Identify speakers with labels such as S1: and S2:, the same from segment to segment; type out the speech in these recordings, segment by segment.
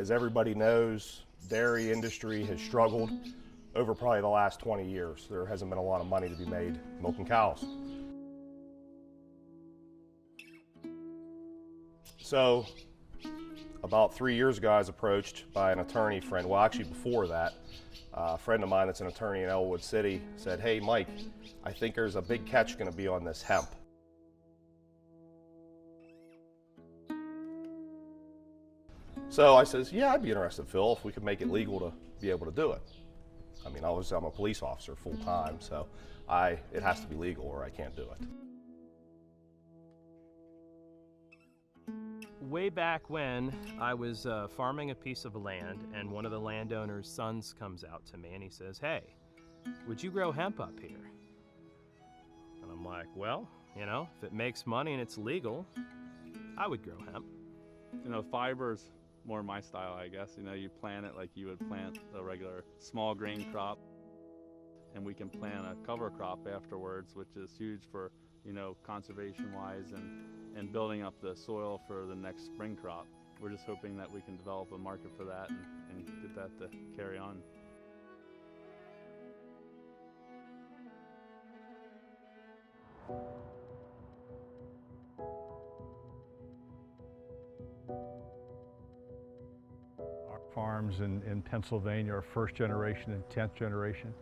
S1: As everybody knows, dairy industry has struggled over probably the last 20 years. There hasn't been a lot of money to be made milking cows. So about 3 years ago, I was approached by an attorney friend. Well, actually before that, a friend of mine that's an attorney in Elwood City said, "Hey Mike, I think there's a big catch going to be on this hemp." So I says, "Yeah, I'd be interested, Phil, if we could make it legal to be able to do it." I mean, obviously I'm a police officer full time, so it has to be legal or I can't do it.
S2: Way back when, I was farming a piece of land, and one of the landowner's sons comes out to me and he says, "Hey, would you grow hemp up here?" And I'm like, well, you know, if it makes money and it's legal, I would grow hemp.
S3: You know, fiber's more my style, I guess. You know, you plant it like you would plant a regular small grain crop, and we can plant a cover crop afterwards, which is huge for, you know, conservation-wise and building up the soil for the next spring crop. We're just hoping that we can develop a market for that and get that to carry on.
S4: Our farms in Pennsylvania are first generation and 10th generation.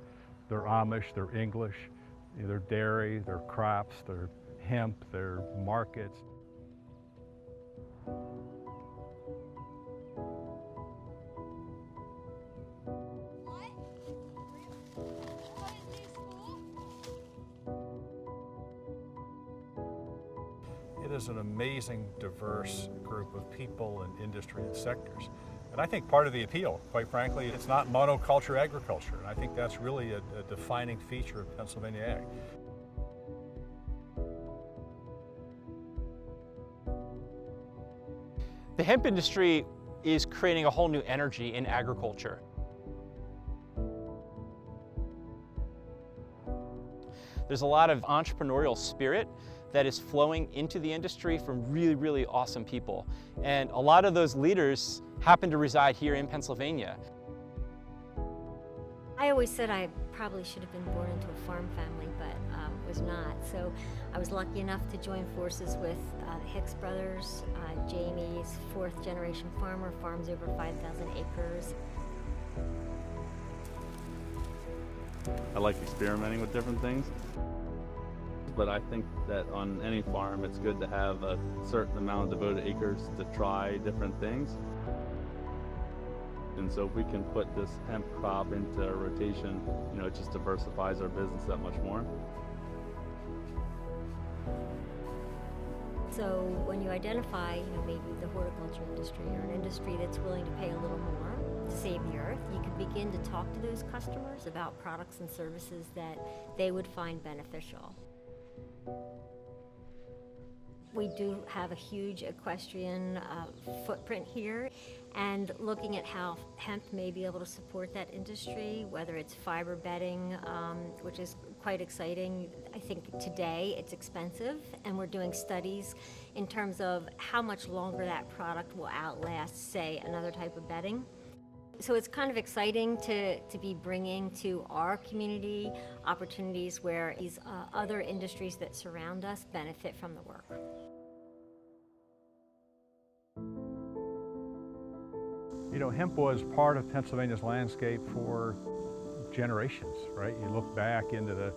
S4: They're Amish, they're English, they're dairy, they're crops, they're hemp, they're markets.
S5: It is an amazing, diverse group of people and industry and sectors. And I think part of the appeal, quite frankly, it's not monoculture agriculture. And I think that's really a defining feature of Pennsylvania ag.
S6: The hemp industry is creating a whole new energy in agriculture. There's a lot of entrepreneurial spirit that is flowing into the industry from really, really awesome people. And a lot of those leaders happen to reside here in Pennsylvania.
S7: I always said I probably should have been born into a farm family, but was not. So I was lucky enough to join forces with the Hicks brothers. Jamie's fourth generation farmer, farms over 5,000 acres.
S3: I like experimenting with different things, but I think that on any farm it's good to have a certain amount of devoted acres to try different things. And so if we can put this hemp crop into a rotation, you know, it just diversifies our business that much more.
S7: So when you identify, you know, maybe the horticulture industry or an industry that's willing to pay a little more to save the earth, you can begin to talk to those customers about products and services that they would find beneficial. We do have a huge equestrian footprint here, and looking at how hemp may be able to support that industry, whether it's fiber bedding, which is quite exciting. I think today it's expensive, and we're doing studies in terms of how much longer that product will outlast, say, another type of bedding. So it's kind of exciting to be bringing to our community opportunities where these other industries that surround us benefit from the work.
S4: You know, hemp was part of Pennsylvania's landscape for generations, right? You look back into the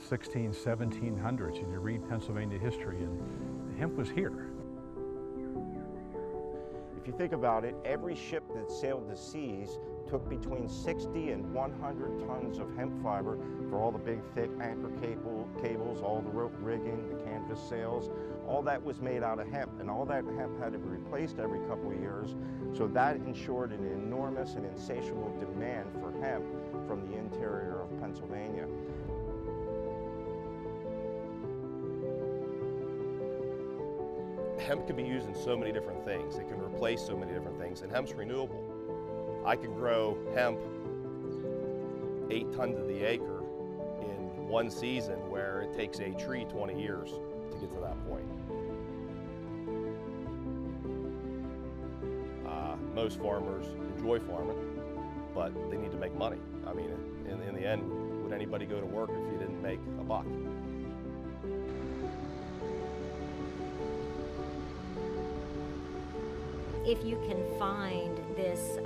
S4: 1700s and you read Pennsylvania history, and hemp was here.
S8: If you think about it, every ship that sailed the seas took between 60 and 100 tons of hemp fiber for all the big thick anchor cables, all the rope rigging, the canvas sails. All that was made out of hemp, and all that hemp had to be replaced every couple of years. So that ensured an enormous and insatiable demand for hemp from the interior of Pennsylvania.
S1: Hemp can be used in so many different things. It can replace so many different things, and hemp's renewable. I can grow hemp 8 tons of the acre in one season, where it takes a tree 20 years to get to that point. most farmers enjoy farming, but they need to make money. I mean, in the end, would anybody go to work if you didn't make a buck?
S7: If you can find this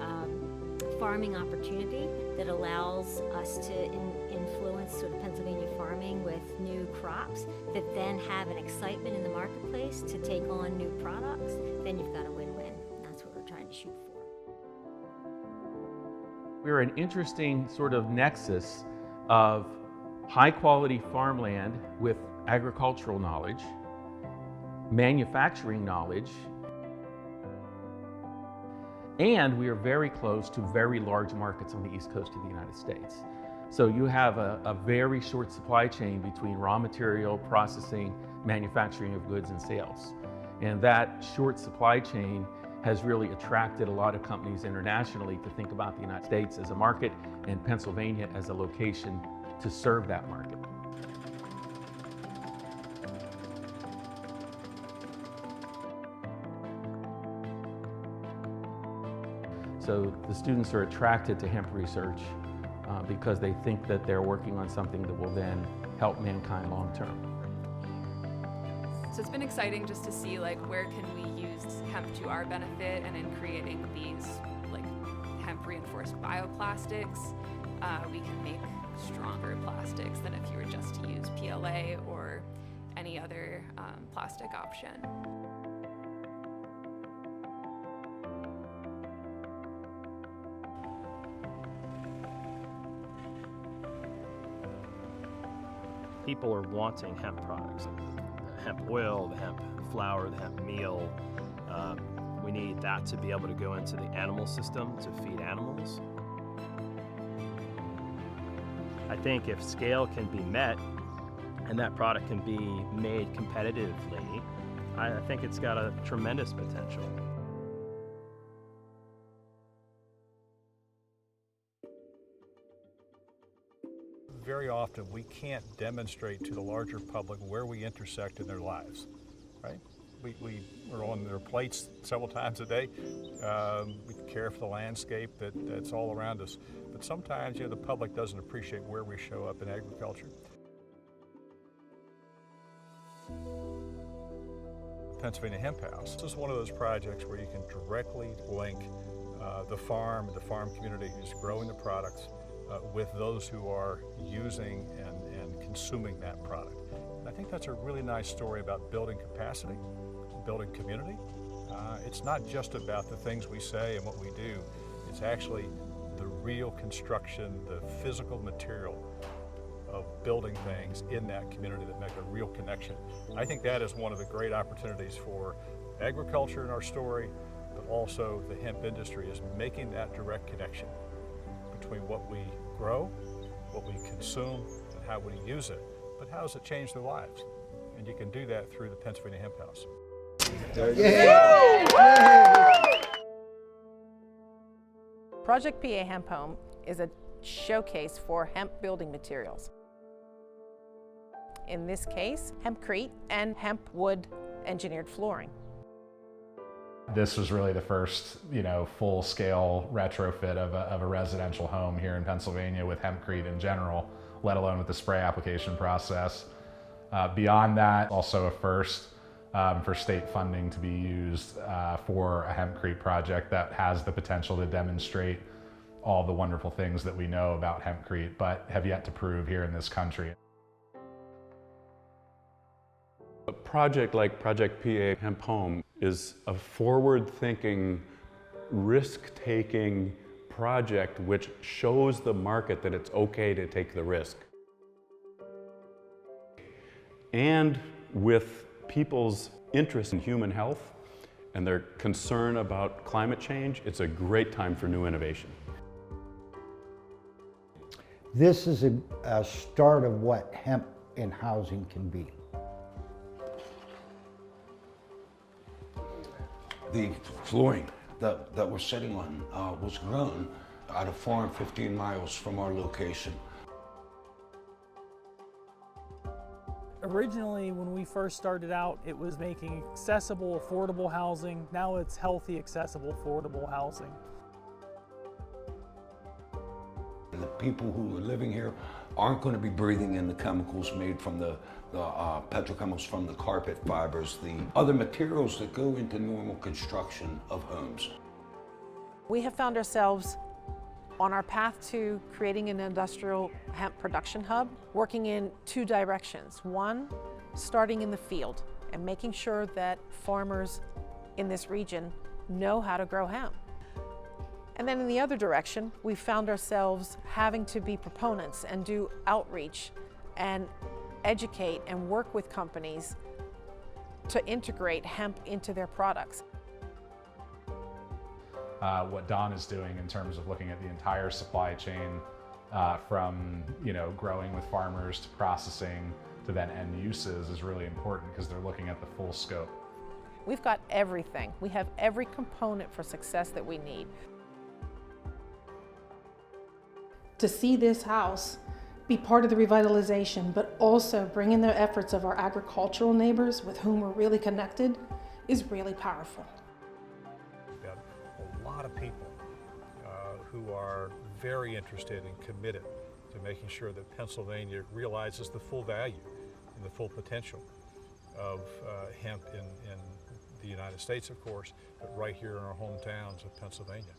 S7: farming opportunity that allows us to influence sort of Pennsylvania farming with new crops that then have an excitement in the marketplace to take on new products, then you've got a win-win. That's what we're trying to shoot for.
S9: We're an interesting sort of nexus of high-quality farmland with agricultural knowledge, manufacturing knowledge, and we are very close to very large markets on the East Coast of the United States. So you have a very short supply chain between raw material, processing, manufacturing of goods, and sales. And that short supply chain has really attracted a lot of companies internationally to think about the United States as a market and Pennsylvania as a location to serve that market. So the students are attracted to hemp research because they think that they're working on something that will then help mankind long term.
S10: So it's been exciting just to see like where can we use hemp to our benefit, and in creating these like hemp reinforced bioplastics, we can make stronger plastics than if you were just to use PLA or any other plastic option.
S2: People are wanting hemp products, the hemp oil, the hemp flour, the hemp meal. We need that to be able to go into the animal system to feed animals. I think if scale can be met and that product can be made competitively, I think it's got a tremendous potential.
S5: Very often we can't demonstrate to the larger public where we intersect in their lives, right? We're on their plates several times a day. We care for the landscape that's all around us. But sometimes, the public doesn't appreciate where we show up in agriculture. Pennsylvania Hemp House. This is one of those projects where you can directly link the farm community who's growing the products with those who are using and consuming that product. And I think that's a really nice story about building capacity, building community. It's not just about the things we say and what we do, it's actually the real construction, the physical material of building things in that community that make a real connection. I think that is one of the great opportunities for agriculture in our story, but also the hemp industry is making that direct connection between what we grow, what we consume, and how we use it. But how does it change their lives? And you can do that through the Pennsylvania Hemp House.
S11: Project PA Hemp Home is a showcase for hemp building materials. In this case, hempcrete and hemp wood engineered flooring.
S12: This was really the first, full-scale retrofit of a residential home here in Pennsylvania with hempcrete in general, let alone with the spray application process. Beyond that, also a first for state funding to be used for a hempcrete project that has the potential to demonstrate all the wonderful things that we know about hempcrete, but have yet to prove here in this country.
S13: A project like Project PA Hemp Home is a forward-thinking, risk-taking project which shows the market that it's okay to take the risk. And with people's interest in human health and their concern about climate change, it's a great time for new innovation.
S14: This is a start of what hemp in housing can be.
S15: The flooring that we're sitting on was grown at a farm 15 miles from our location.
S16: Originally, when we first started out, it was making accessible, affordable housing. Now it's healthy, accessible, affordable housing.
S15: The people who are living here aren't going to be breathing in the chemicals made from the petrochemicals from the carpet fibers, the other materials that go into normal construction of homes.
S11: We have found ourselves on our path to creating an industrial hemp production hub, working in two directions. One, starting in the field and making sure that farmers in this region know how to grow hemp. And then in the other direction, we found ourselves having to be proponents and do outreach and educate and work with companies to integrate hemp into their products.
S12: What Don is doing in terms of looking at the entire supply chain, from growing with farmers to processing to then end uses, is really important because they're looking at the full scope.
S11: We've got everything. We have every component for success that we need.
S17: To see this house be part of the revitalization, but also bring in the efforts of our agricultural neighbors with whom we're really connected, is really powerful.
S5: We've got a lot of people who are very interested and committed to making sure that Pennsylvania realizes the full value and the full potential of hemp in the United States, of course, but right here in our hometowns of Pennsylvania.